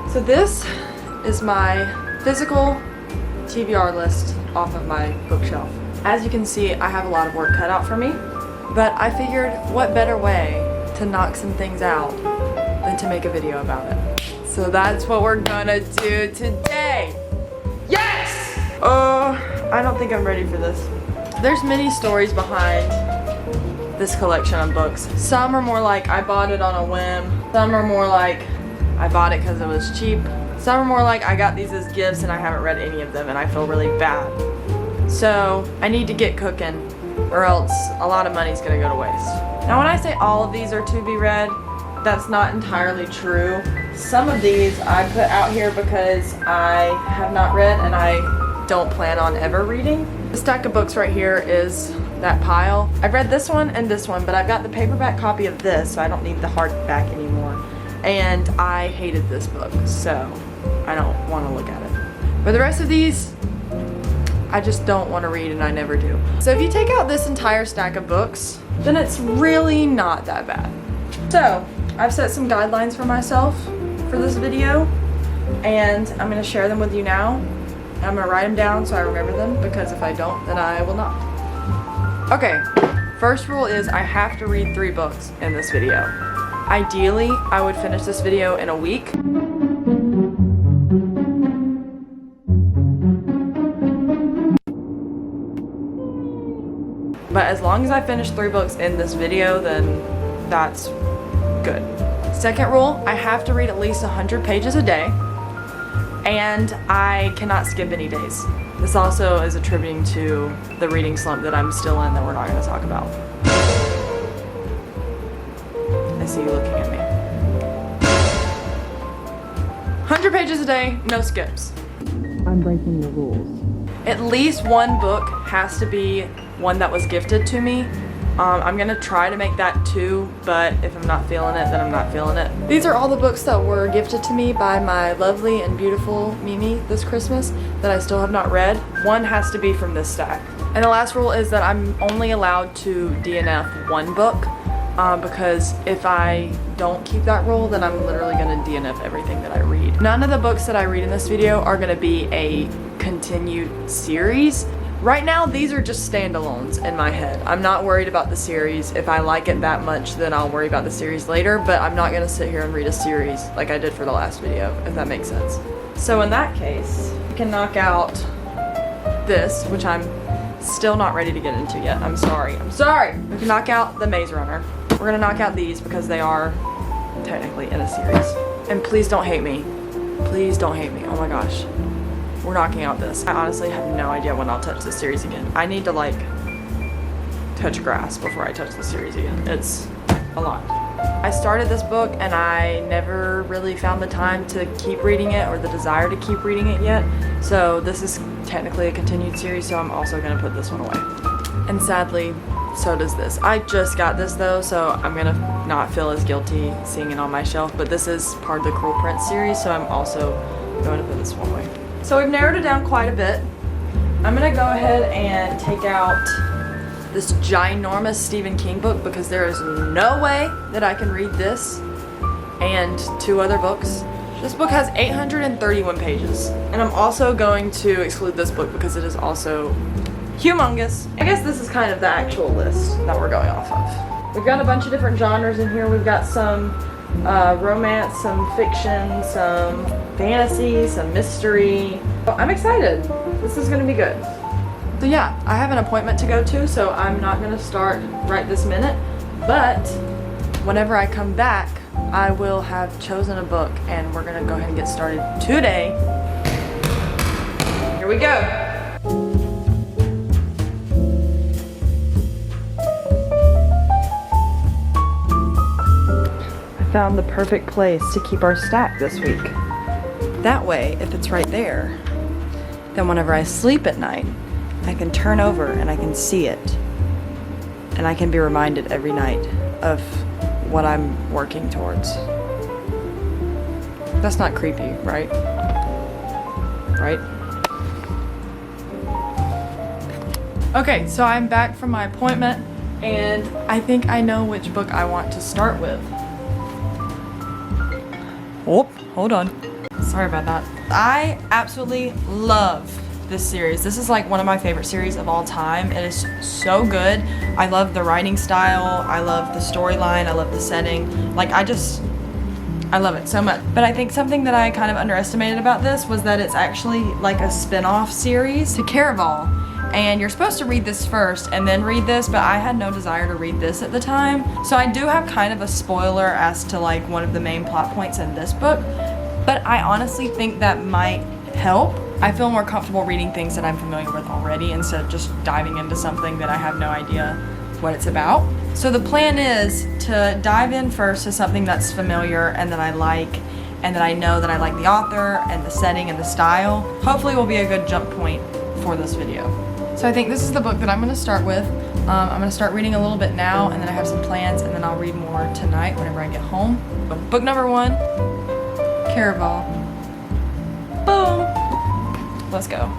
So this is my physical TBR list off of my bookshelf. As you can see, I have a lot of work cut out for me, but I figured what better way to knock some things out than to make a video about it. So that's what we're gonna do today. Yes! I don't think I'm ready for this. There's many stories behind this collection of books. Some are more like I bought it on a whim. Some are more like I bought it because it was cheap. Some are more like I got these as gifts and I haven't read any of them and I feel really bad. So I need to get cooking or else a lot of money's gonna go to waste. Now when I say all of these are to be read, that's not entirely true. Some of these I put out here because I have not read and I don't plan on ever reading. The stack of books right here is that pile. I've read this one and this one, but I've got the paperback copy of this, so I don't need the hardback anymore. And I hated this book, so I don't want to look at it. But the rest of these, I just don't want to read and I never do. So if you take out this entire stack of books, then it's really not that bad. So I've set some guidelines for myself for this video, and I'm going to share them with you now. I'm going to write them down so I remember them, because if I don't, then I will not. Okay, first rule is I have to read 3 books in this video. Ideally, I would finish this video in a week. But as long as I finish 3 books in this video, then that's good. Second rule, I have to read at least 100 pages a day, and I cannot skip any days. This also is attributing to the reading slump that I'm still in that we're not going to talk about. I see you looking at me. 100 pages a day, no skips. I'm breaking the rules. At least one book has to be one that was gifted to me. I'm gonna try to make that 2, but if I'm not feeling it, then I'm not feeling it. These are all the books that were gifted to me by my lovely and beautiful Mimi this Christmas that I still have not read. One has to be from this stack. And the last rule is that I'm only allowed to DNF 1 book, because if I don't keep that rule, then I'm literally gonna DNF everything that I read. None of the books that I read in this video are gonna be a continued series. Right now, these are just standalones in my head. I'm not worried about the series. If I like it that much, then I'll worry about the series later, but I'm not gonna sit here and read a series like I did for the last video, if that makes sense. So in that case, I can knock out this, which I'm still not ready to get into yet. I'm sorry. We can knock out the Maze Runner. We're gonna knock out these because they are technically in a series. And please don't hate me. Please don't hate me. Oh my gosh. We're knocking out this. I honestly have no idea when I'll touch this series again. I need to like touch grass before I touch the series again. It's a lot. I started this book and I never really found the time to keep reading it or the desire to keep reading it yet. So this is technically a continued series, so I'm also gonna put this one away. And sadly, so does this. I just got this though, so I'm gonna not feel as guilty seeing it on my shelf, but this is part of the Cruel Prince series, so I'm also going to put this one away. So we've narrowed it down quite a bit. I'm gonna go ahead and take out this ginormous Stephen King book because there is no way that I can read this and 2 other books. This book has 831 pages. And I'm also going to exclude this book because it is also humongous. I guess this is kind of the actual list that we're going off of. We've got a bunch of different genres in here. We've got some romance, some fiction, some fantasy, some mystery. I'm excited. This is gonna be good. So yeah, I have an appointment to go to, so I'm not gonna start right this minute, but whenever I come back, I will have chosen a book and we're gonna go ahead and get started today. Here we go. Found the perfect place to keep our stack this week. That way, if it's right there, then whenever I sleep at night, I can turn over and I can see it. And I can be reminded every night of what I'm working towards. That's not creepy, right? Right? Okay, so I'm back from my appointment and I think I know which book I want to start with. Oh, hold on. Sorry about that. I absolutely love this series. This is like one of my favorite series of all time. It is so good. I love the writing style. I love the storyline. I love the setting. Like I love it so much. But I think something that I kind of underestimated about this was that it's actually like a spin-off series to Caraval. And you're supposed to read this first and then read this, but I had no desire to read this at the time. So I do have kind of a spoiler as to like one of the main plot points in this book. But I honestly think that might help. I feel more comfortable reading things that I'm familiar with already instead of just diving into something that I have no idea what it's about. So the plan is to dive in first to something that's familiar and that I like, and that I know that I like the author and the setting and the style. Hopefully will be a good jump point for this video. So I think this is the book that I'm going to start with. I'm going to start reading a little bit now, and then I have some plans, and then I'll read more tonight whenever I get home. Book number 1, Caraval. Boom! Let's go.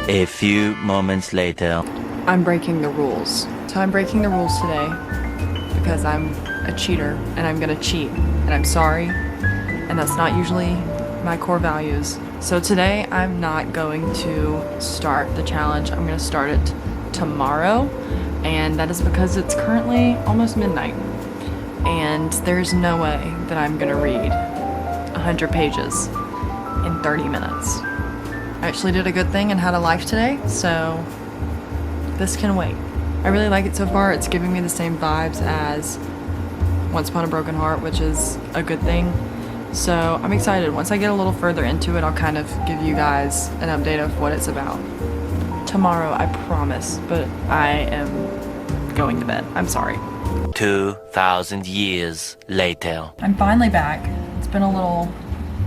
A few moments later. I'm breaking the rules. So I'm breaking the rules today because I'm a cheater and I'm gonna cheat, and I'm sorry, and that's not usually my core values. So today I'm not going to start the challenge. I'm gonna start it tomorrow, and that is because it's currently almost midnight and there's no way that I'm gonna read 100 pages in 30 minutes. I actually did a good thing and had a life today, so this can wait. I really like it so far. It's giving me the same vibes as Once Upon a Broken Heart, which is a good thing. So I'm excited. Once I get a little further into it, I'll kind of give you guys an update of what it's about. Tomorrow, I promise, but I am going to bed. I'm sorry. 2,000 years later. I'm finally back. It's been a little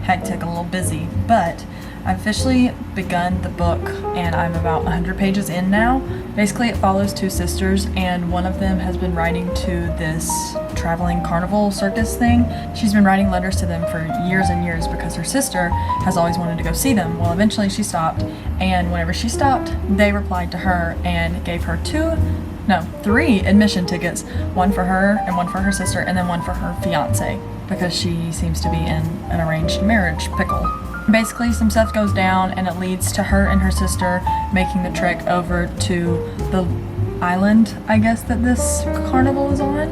hectic, a little busy, but I've officially begun the book and I'm about 100 pages in now. Basically, it follows 2 sisters, and one of them has been writing to this traveling carnival circus thing. She's been writing letters to them for years and years because her sister has always wanted to go see them. Well, eventually she stopped, and whenever she stopped, they replied to her and gave her 3 admission tickets, one for her and one for her sister, and then one for her fiance because she seems to be in an arranged marriage pickle. Basically, some stuff goes down and it leads to her and her sister making the trek over to the island, I guess, that this carnival is on.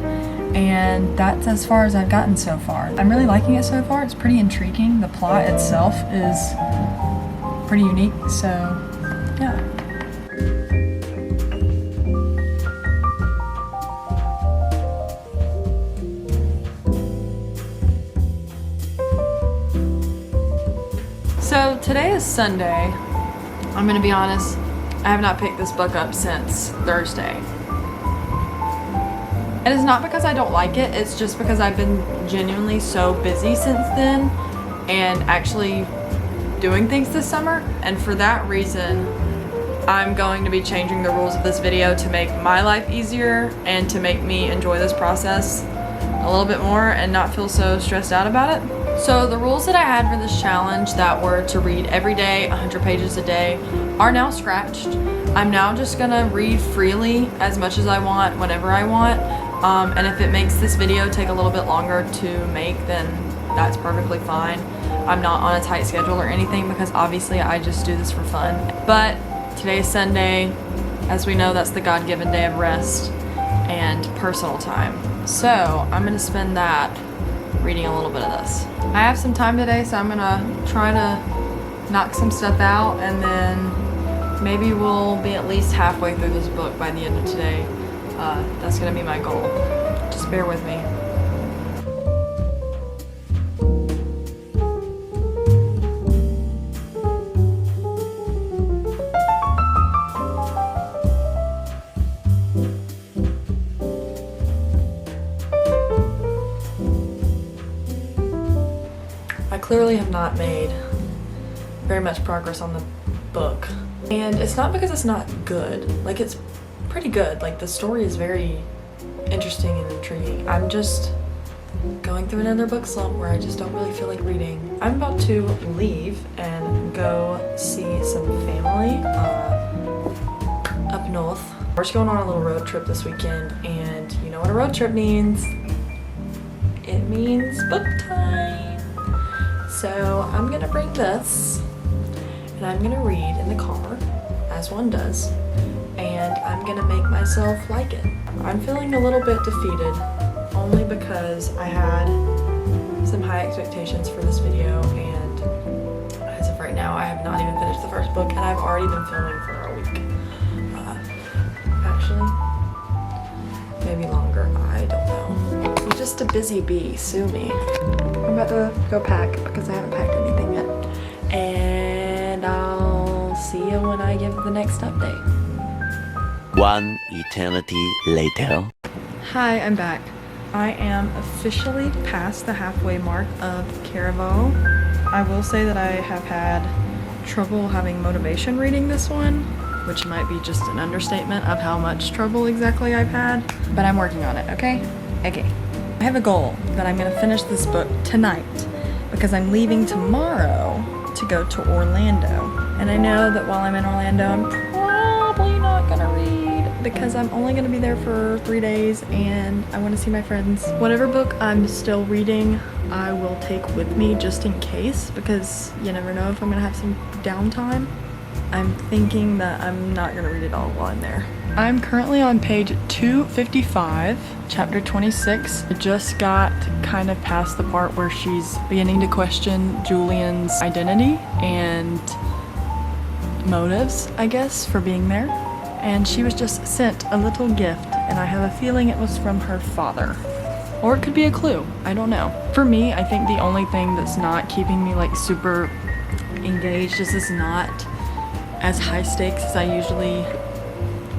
And that's as far as I've gotten so far. I'm really liking it so far. It's pretty intriguing. The plot itself is pretty unique, so yeah. So today is Sunday. I'm gonna be honest, I have not picked this book up since Thursday. And it's not because I don't like it, it's just because I've been genuinely so busy since then and actually doing things this summer. And for that reason, I'm going to be changing the rules of this video to make my life easier and to make me enjoy this process a little bit more and not feel so stressed out about it. So the rules that I had for this challenge that were to read every day, 100 pages a day, are now scratched. I'm now just gonna read freely as much as I want, whenever I want. And if it makes this video take a little bit longer to make, then that's perfectly fine. I'm not on a tight schedule or anything because obviously I just do this for fun. But today is Sunday. As we know, that's the God-given day of rest and personal time. So I'm gonna spend that reading a little bit of this. I have some time today, so I'm gonna try to knock some stuff out, and then maybe we'll be at least halfway through this book by the end of today. That's gonna be my goal. Just bear with me. I clearly have not made very much progress on the book. And it's not because it's not good. Like, it's pretty good. Like, the story is very interesting and intriguing. I'm just going through another book slump where I just don't really feel like reading. I'm about to leave and go see some family up north. We're just going on a little road trip this weekend, and you know what a road trip means. It means book time. So I'm gonna bring this and I'm gonna read in the car, as one does, and I'm gonna make myself like it. I'm feeling a little bit defeated, only because I had some high expectations for this video, and as of right now I have not even finished the first book, and I've already been filming for a week. Actually, maybe longer, I don't know. I'm just a busy bee, sue me. I'm about to go pack because I haven't packed anything yet, and I'll see you when I give the next update. One eternity later. Hi, I'm back. I am officially past the halfway mark of Caraval. I will say that I have had trouble having motivation reading this one, which might be just an understatement of how much trouble exactly I've had, but I'm working on it, okay? Okay. I have a goal that I'm gonna finish this book tonight because I'm leaving tomorrow to go to Orlando. And I know that while I'm in Orlando, I'm probably not gonna read because I'm only gonna be there for 3 days and I wanna see my friends. Whatever book I'm still reading, I will take with me just in case, because you never know if I'm gonna have some downtime. I'm thinking that I'm not gonna read it all while I'm there. I'm currently on page 255, chapter 26. I just got kind of past the part where she's beginning to question Julian's identity and motives, I guess, for being there. And she was just sent a little gift, and I have a feeling it was from her father. Or it could be a clue, I don't know. For me, I think the only thing that's not keeping me like super engaged is this not as high stakes as I usually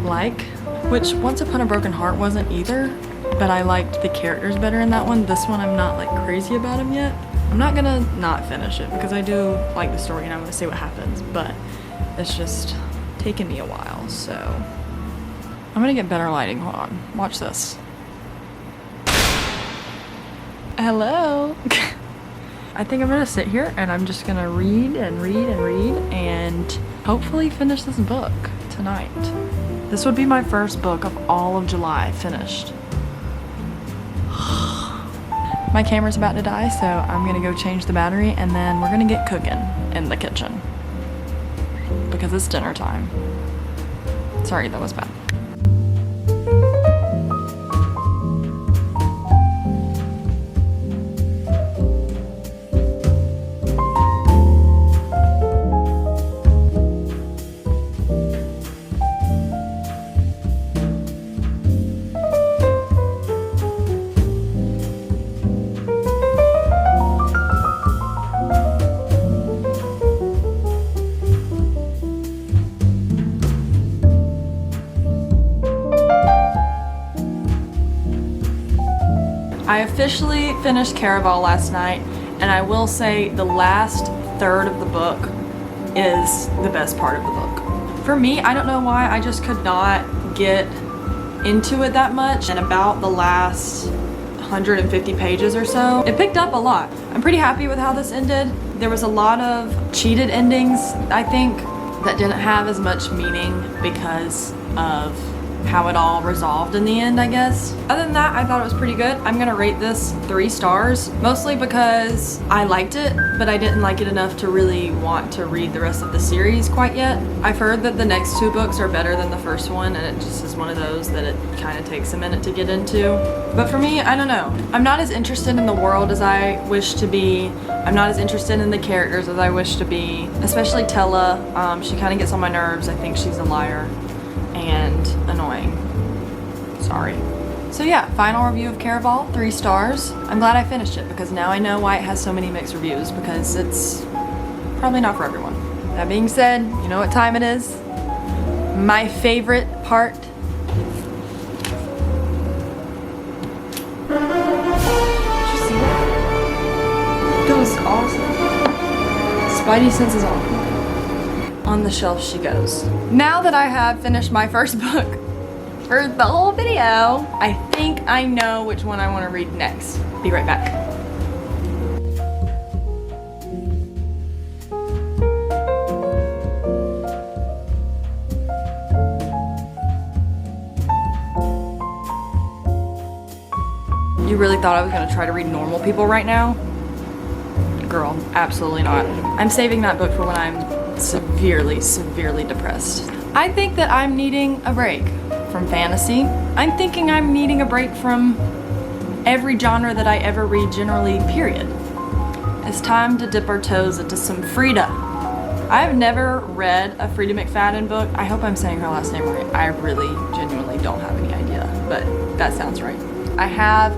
like, which Once Upon a Broken Heart wasn't either, but I liked the characters better in that one. This one I'm not like crazy about them yet. I'm not gonna not finish it because I do like the story and I want to see what happens, but it's just taken me a while, so I'm gonna get better lighting. Hold on, watch this. Hello. I think I'm gonna sit here and I'm just gonna read and read and read and hopefully finish this book tonight. This would be my first book of all of July finished. My camera's about to die, so I'm gonna go change the battery and then we're gonna get cooking in the kitchen because it's dinner time. Sorry, that was bad. I officially finished Caraval last night, and I will say the last third of the book is the best part of the book. For me, I don't know why, I just could not get into it that much, and about the last 150 pages or so, it picked up a lot. I'm pretty happy with how this ended. There was a lot of cheated endings, I think, that didn't have as much meaning because of how it all resolved in the end, I guess. Other than that, I thought it was pretty good. I'm gonna rate this 3 stars, mostly because I liked it, but I didn't like it enough to really want to read the rest of the series quite yet. I've heard that the next 2 books are better than the first one, and it just is one of those that it kind of takes a minute to get into. But for me, I don't know. I'm not as interested in the world as I wish to be. I'm not as interested in the characters as I wish to be, especially Tella. She kind of gets on my nerves. I think she's a liar and annoying. Sorry. So yeah, final review of Caraval, 3 stars. I'm glad I finished it because now I know why it has so many mixed reviews, because it's probably not for everyone. That being said, you know what time it is? My favorite part. Did you see that? That was awesome. Spidey sense is on. On the shelf she goes. Now that I have finished my first book, for the whole video. I think I know which one I want to read next. Be right back. You really thought I was gonna try to read Normal People right now? Girl, absolutely not. I'm saving that book for when I'm severely, severely depressed. I think that I'm needing a break from fantasy. I'm thinking I'm needing a break from every genre that I ever read generally, period. It's time to dip our toes into some Frida. I've never read a Frida McFadden book. I hope I'm saying her last name right. I really genuinely don't have any idea, but that sounds right. I have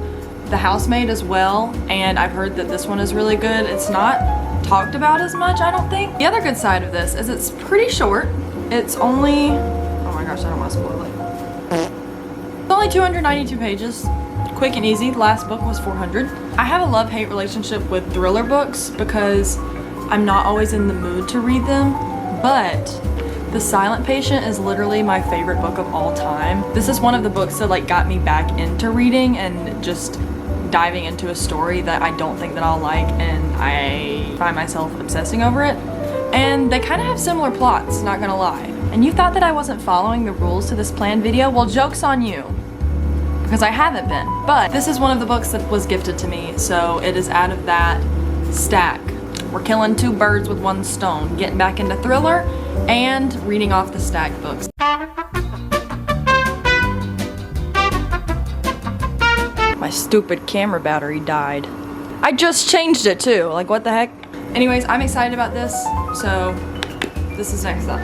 The Housemaid as well, and I've heard that this one is really good. It's not talked about as much, I don't think. The other good side of this is it's pretty short. It's only, oh my gosh, I don't want to spoil it. It's only 292 pages. Quick and easy. The last book was 400. I have a love-hate relationship with thriller books because I'm not always in the mood to read them, but The Silent Patient is literally my favorite book of all time. This is one of the books that like got me back into reading and just diving into a story that I don't think that I'll like, and I find myself obsessing over it. And they kind of have similar plots, not gonna lie. And you thought that I wasn't following the rules to this planned video? Well, joke's on you, because I haven't been. But this is one of the books that was gifted to me, so it is out of that stack. We're killing two birds with one stone, getting back into thriller and reading off the stack books. My stupid camera battery died. I just changed it too, like what the heck? Anyways, I'm excited about this, so this is next up.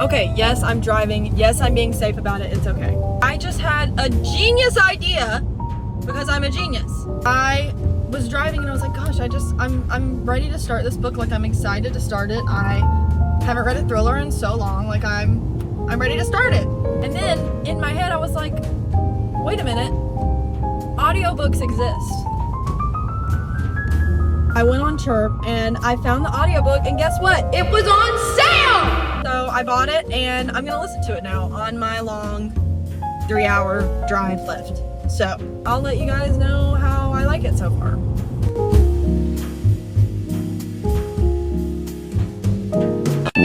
Okay, yes, I'm driving. Yes, I'm being safe about it. It's okay. I just had a genius idea because I'm a genius. I was driving and I was like, gosh, I'm ready to start this book. Like, I'm excited to start it. I haven't read a thriller in so long. Like, I'm ready to start it. And then in my head, I was like, wait a minute. Audiobooks exist. I went on Chirp and I found the audiobook, and guess what? It was on sale! So I bought it and I'm gonna listen to it now on my long 3-hour drive left. So I'll let you guys know how I like it so far.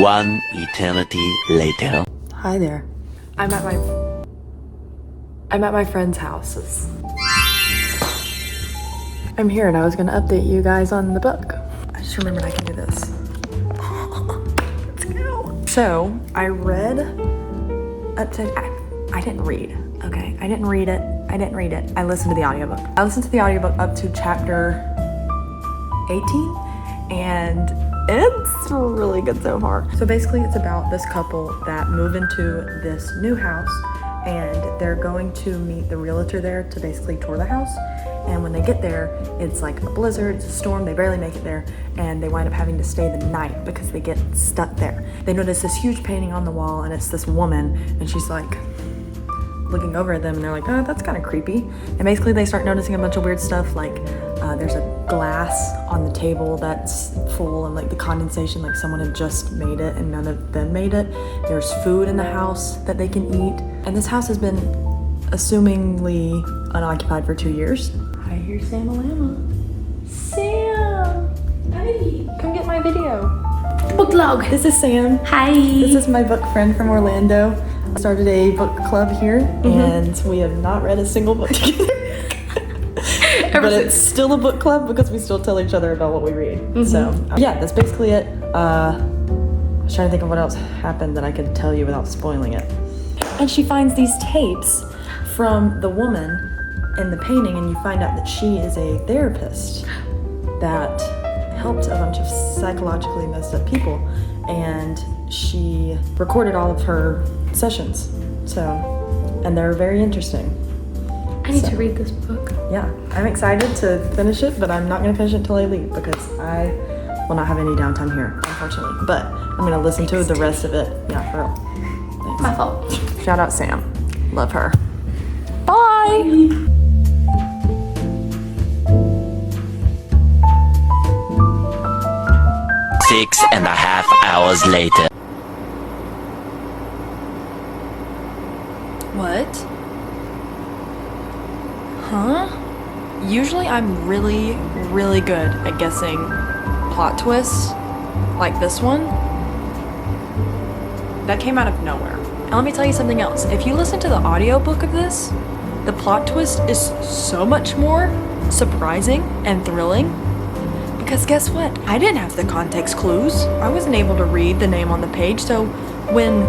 One eternity later. Hi there. I'm at my friend's house. I'm here and I was gonna update you guys on the book. I just remembered I can do this. Let's go. So I read up to, I didn't read, okay? I didn't read it. I listened to the audiobook. I listened to the audiobook up to chapter 18 and it's really good so far. So basically it's about this couple that move into this new house and they're going to meet the realtor there to basically tour the house. And when they get there, it's like a blizzard, it's a storm, they barely make it there, and they wind up having to stay the night because they get stuck there. They notice this huge painting on the wall, and it's this woman, and she's like looking over at them, and they're like, oh, that's kind of creepy. And basically they start noticing a bunch of weird stuff, like there's a glass on the table that's full, and like the condensation, like someone had just made it and none of them made it. There's food in the house that they can eat, and this house has been assumingly unoccupied for 2 years. I hear Sam Alama. Sam! Hey! Come get my video. Book log. This is Sam. Hi. This is my book friend from Orlando. I started a book club here, and we have not read a single book together. But it's still a book club because we still tell each other about what we read. So yeah, that's basically it. I was trying to think of what else happened that I could tell you without spoiling it. And she finds these tapes from the woman in the painting, and you find out that she is a therapist that helped a bunch of psychologically messed up people, and she recorded all of her sessions. So, and they're very interesting. I need to read this book. Yeah, I'm excited to finish it, but I'm not going to finish it until I leave because I will not have any downtime here, unfortunately. But I'm going to listen to the rest of it. Yeah, for real. Thanks. My fault. Shout out Sam. Love her. Bye. 6.5 hours later. What? Huh? Usually I'm really, really good at guessing plot twists like this one. That came out of nowhere. And let me tell you something else. If you listen to the audiobook of this, the plot twist is so much more surprising and thrilling. Because guess what? I didn't have the context clues. I wasn't able to read the name on the page, so when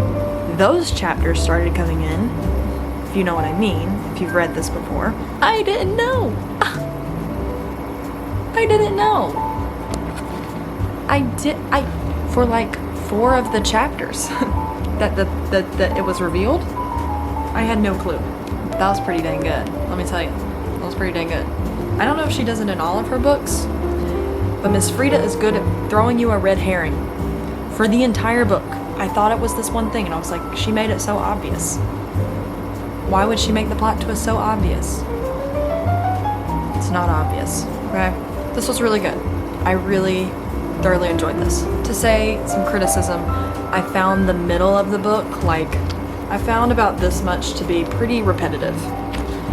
those chapters started coming in, if you know what I mean, if you've read this before, I didn't know. I didn't know. For like 4 of the chapters that it was revealed, I had no clue. That was pretty dang good, let me tell you. That was pretty dang good. I don't know if she does it in all of her books, but Miss Frida is good at throwing you a red herring for the entire book. I thought it was this one thing, and I was like, she made it so obvious. Why would she make the plot twist so obvious? It's not obvious, okay? This was really good. I really thoroughly enjoyed this. To say some criticism, I found the middle of the book, I found about this much to be pretty repetitive.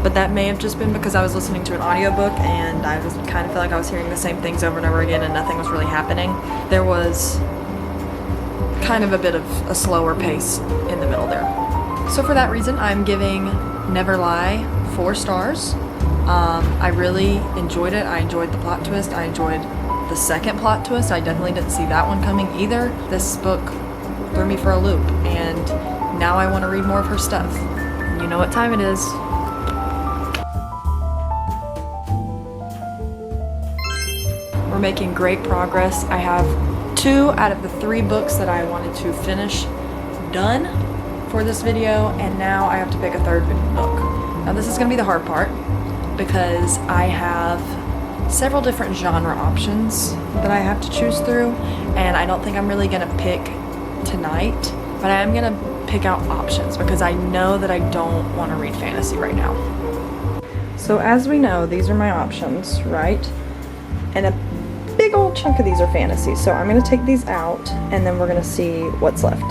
But that may have just been because I was listening to an audiobook and I was kind of felt like I was hearing the same things over and over again and nothing was really happening. There was kind of a bit of a slower pace in the middle there. So for that reason, I'm giving Never Lie 4 stars. I really enjoyed it. I enjoyed the plot twist. I enjoyed the second plot twist. I definitely didn't see that one coming either. This book threw me for a loop, and now I want to read more of her stuff. You know what time it is. We're making great progress. I have 2 out of the 3 books that I wanted to finish done for this video, and now I have to pick a 3rd book. Now this is going to be the hard part because I have several different genre options that I have to choose through, and I don't think I'm really going to pick tonight, but I am going to pick out options because I know that I don't want to read fantasy right now. So as we know, these are my options, right? And a big old chunk of these are fantasy, so I'm going to take these out and then we're going to see what's left.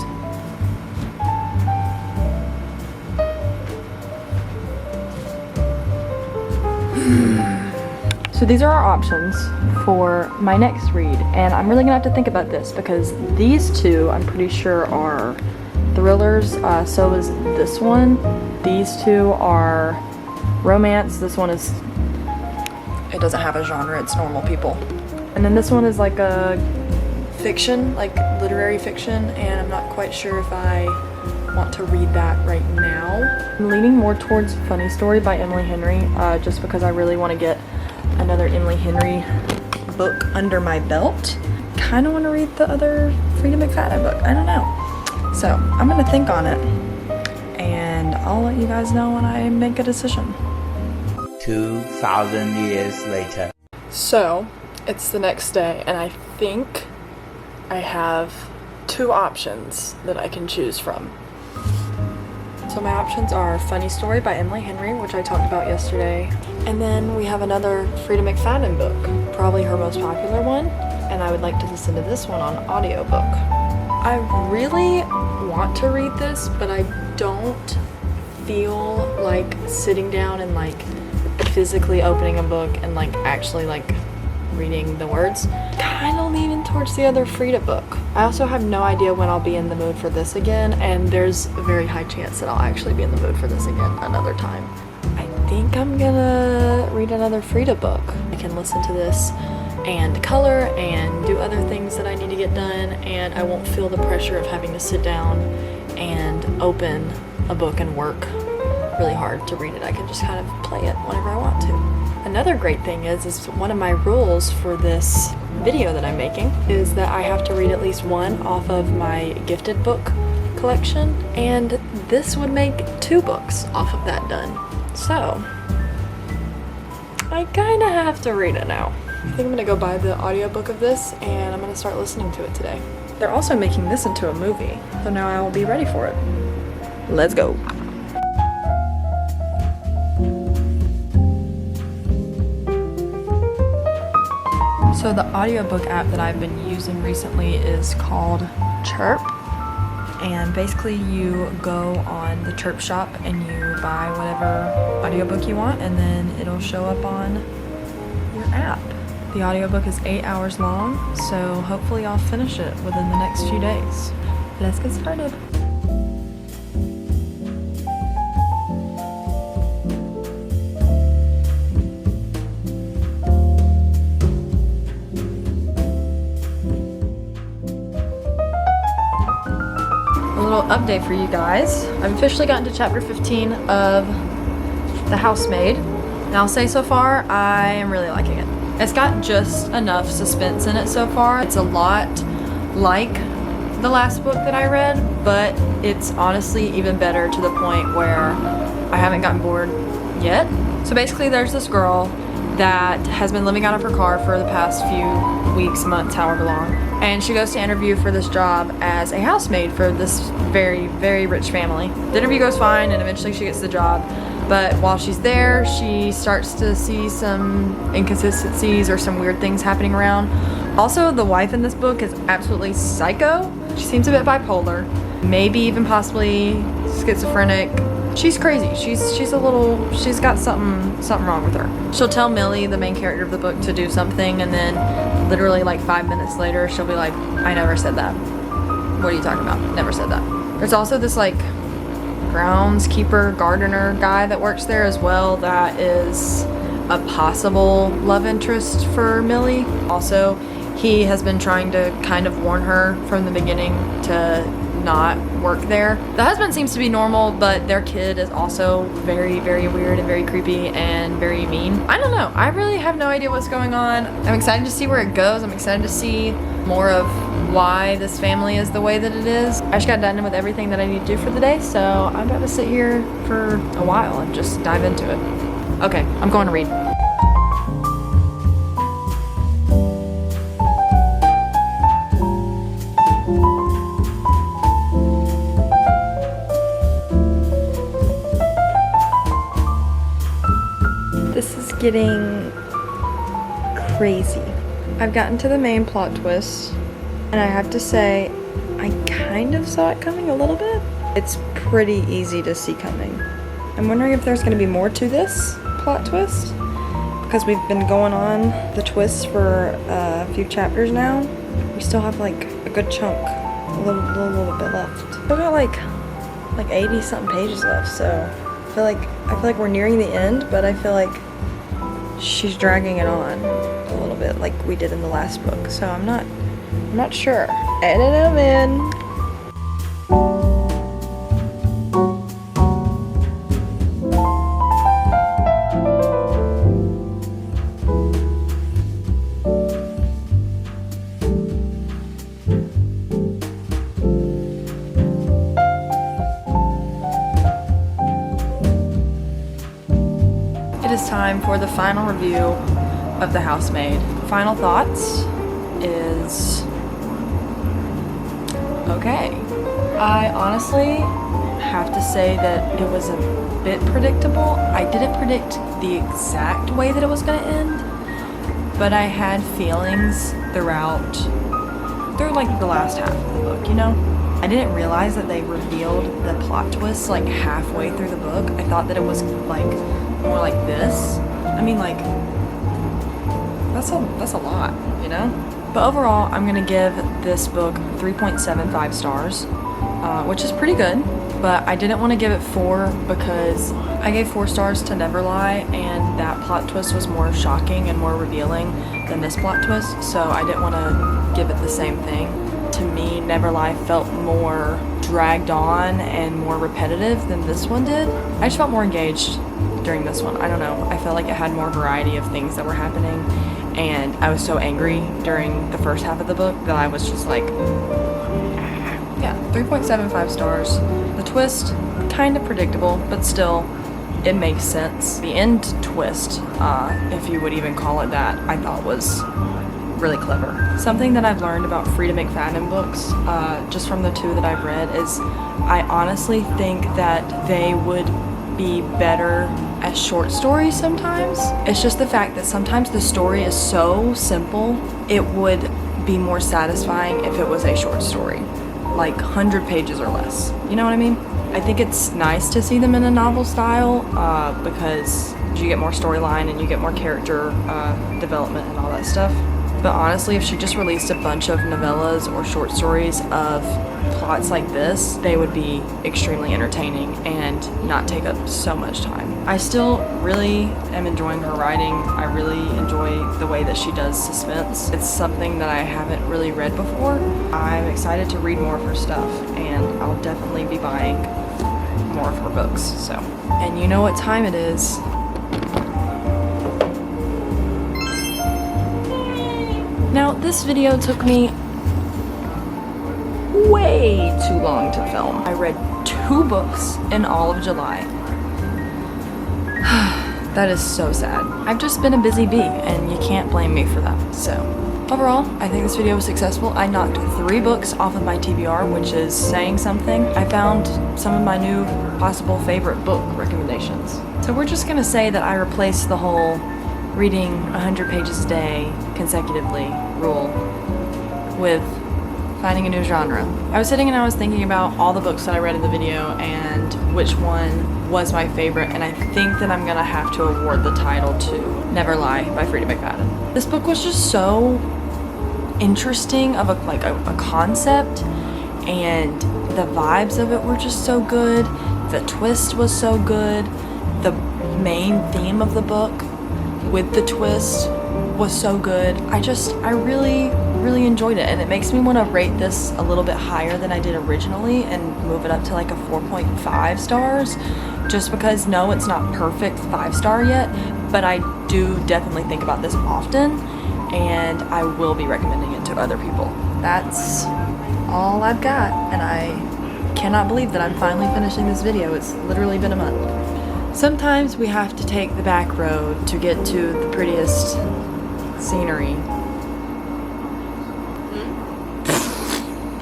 So these are our options for my next read, and I'm really gonna have to think about this because these 2 I'm pretty sure are thrillers, so is this one. These 2 are romance. This one is, it doesn't have a genre, it's normal people. And then this one is like a fiction, like literary fiction, and I'm not quite sure if I want to read that right now. I'm leaning more towards Funny Story by Emily Henry, just because I really want to get another Emily Henry book under my belt. Kind of want to read the other Frida McFadden book. I don't know. So I'm going to think on it, and I'll let you guys know when I make a decision. 2,000 years later. So it's the next day, and I think I have 2 options that I can choose from. So my options are Funny Story by Emily Henry, which I talked about yesterday. And then we have another Frida McFadden book, probably her most popular one, and I would like to listen to this one on audiobook. I really want to read this, but I don't feel like sitting down and like physically opening a book and like actually like reading the words. Kind of leaning towards the other Frida book. I also have no idea when I'll be in the mood for this again, and there's a very high chance that I'll actually be in the mood for this again another time. I think I'm gonna read another Frida book. I can listen to this and color and do other things that I need to get done, and I won't feel the pressure of having to sit down and open a book and work really hard to read it. I can just kind of play it whenever I want to. Another great thing is one of my rules for this video that I'm making is that I have to read at least 1 off of my gifted book collection, and this would make 2 books off of that done. So I kind of have to read it now. I think I'm gonna go buy the audiobook of this and I'm gonna start listening to it today. They're also making this into a movie, so now I will be ready for it. Let's go. So So the audiobook app that I've been using recently is called Chirp. And basically you go on the Chirp shop and you buy whatever audiobook you want, and then it'll show up on your app. The audiobook is 8 hours long, so hopefully I'll finish it within the next few days. Let's get started. A little update for you guys. I've officially gotten to chapter 15 of The Housemaid, and I'll say so far I am really liking it. It's got just enough suspense in it so far. It's a lot like the last book that I read, but it's honestly even better to the point where I haven't gotten bored yet. So basically there's this girl that has been living out of her car for the past few weeks, months, however long, and she goes to interview for this job as a housemaid for this very, very rich family. The interview goes fine and eventually she gets the job, but while she's there she starts to see some inconsistencies or some weird things happening around. Also, the wife in this book is absolutely psycho. She seems a bit bipolar, maybe even possibly schizophrenic. She's crazy. She's got something wrong with her. She'll tell Millie, the main character of the book, to do something, and then literally like 5 minutes later she'll be like, I never said that. What are you talking about? Never said that. There's also this like groundskeeper, gardener guy that works there as well that is a possible love interest for Millie. Also, he has been trying to kind of warn her from the beginning to not work there. The husband seems to be normal, but their kid is also very, very weird and very creepy and very mean. I don't know. I really have no idea what's going on. I'm excited to see where it goes. I'm excited to see more of why this family is the way that it is. I just got done with everything that I need to do for the day, so I'm about to sit here for a while and just dive into it. Okay, I'm going to read. This is getting crazy. I've gotten to the main plot twist, and I have to say, I kind of saw it coming a little bit. It's pretty easy to see coming. I'm wondering if there's gonna be more to this plot twist, because we've been going on the twists for a few chapters now. We still have like a good chunk, a little bit left. We've got like 80 something pages left, so I feel like we're nearing the end, but I feel like she's dragging it on a little bit like we did in the last book, so I'm not sure. I don't know, man. It is time for the final review of The Housemaid. Final thoughts is okay. I honestly have to say that it was a bit predictable. I didn't predict the exact way that it was going to end, but I had feelings through like the last half of the book, you know? I didn't realize that they revealed the plot twist like halfway through the book. I thought that it was like more like this. I mean, like, that's a lot, you know? But overall, I'm gonna give this book 3.75 stars, which is pretty good, but I didn't want to give it 4 because I gave 4 stars to Neverlie, and that plot twist was more shocking and more revealing than this plot twist, so I didn't want to give it the same thing. To me, Neverlie felt more dragged on and more repetitive than this one did. I just felt more engaged during this one. I don't know. I felt like it had more variety of things that were happening, and I was so angry during the first half of the book that I was just like, yeah, 3.75 stars. The twist, kind of predictable, but still, it makes sense. The end twist, if you would even call it that, I thought was really clever. Something that I've learned about Frida McFadden books, just from the 2 that I've read, is I honestly think that they would be better as short stories sometimes. It's just the fact that sometimes the story is so simple, it would be more satisfying if it was a short story, like 100 pages or less. You know what I mean? I think it's nice to see them in a novel style because you get more storyline and you get more character development and all that stuff. But honestly, if she just released a bunch of novellas or short stories of plots like this, they would be extremely entertaining and not take up so much time. I still really am enjoying her writing. I really enjoy the way that she does suspense. It's something that I haven't really read before. I'm excited to read more of her stuff, and I'll definitely be buying more of her books. So, and you know what time it is. Now, this video took me way too long to film. I read 2 books in all of July. That is so sad. I've just been a busy bee, and you can't blame me for that. So, overall, I think this video was successful. I knocked 3 books off of my TBR, which is saying something. I found some of my new possible favorite book recommendations. So we're just gonna say that I replaced the whole reading 100 pages a day consecutively rule with finding a new genre. I was sitting and I was thinking about all the books that I read in the video and which one was my favorite, and I think that I'm gonna have to award the title to Never Lie by Frida McFadden. This book was just so interesting of a concept, and the vibes of it were just so good. The twist was so good. The main theme of the book with the twist was so good. I really enjoyed it, and it makes me want to rate this a little bit higher than I did originally and move it up to like a 4.5 stars, just because no, it's not perfect 5-star yet, but I do definitely think about this often, and I will be recommending it to other people. That's all I've got, and I cannot believe that I'm finally finishing this video. It's literally been a month. Sometimes we have to take the back road to get to the prettiest scenery.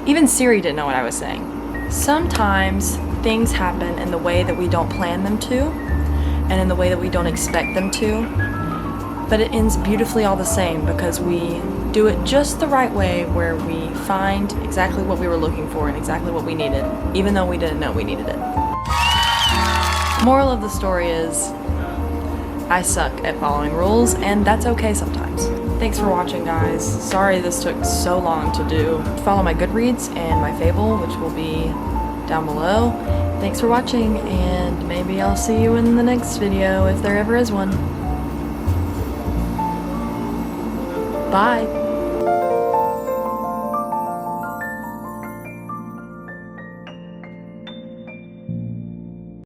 Even Siri didn't know what I was saying. Sometimes things happen in the way that we don't plan them to, and in the way that we don't expect them to, but it ends beautifully all the same because we do it just the right way, where we find exactly what we were looking for and exactly what we needed, even though we didn't know we needed it. Moral of the story is, I suck at following rules, and that's okay sometimes. Thanks for watching, guys. Sorry this took so long to do. Follow my Goodreads and my Fable, which will be down below. Thanks for watching, and maybe I'll see you in the next video if there ever is one. Bye.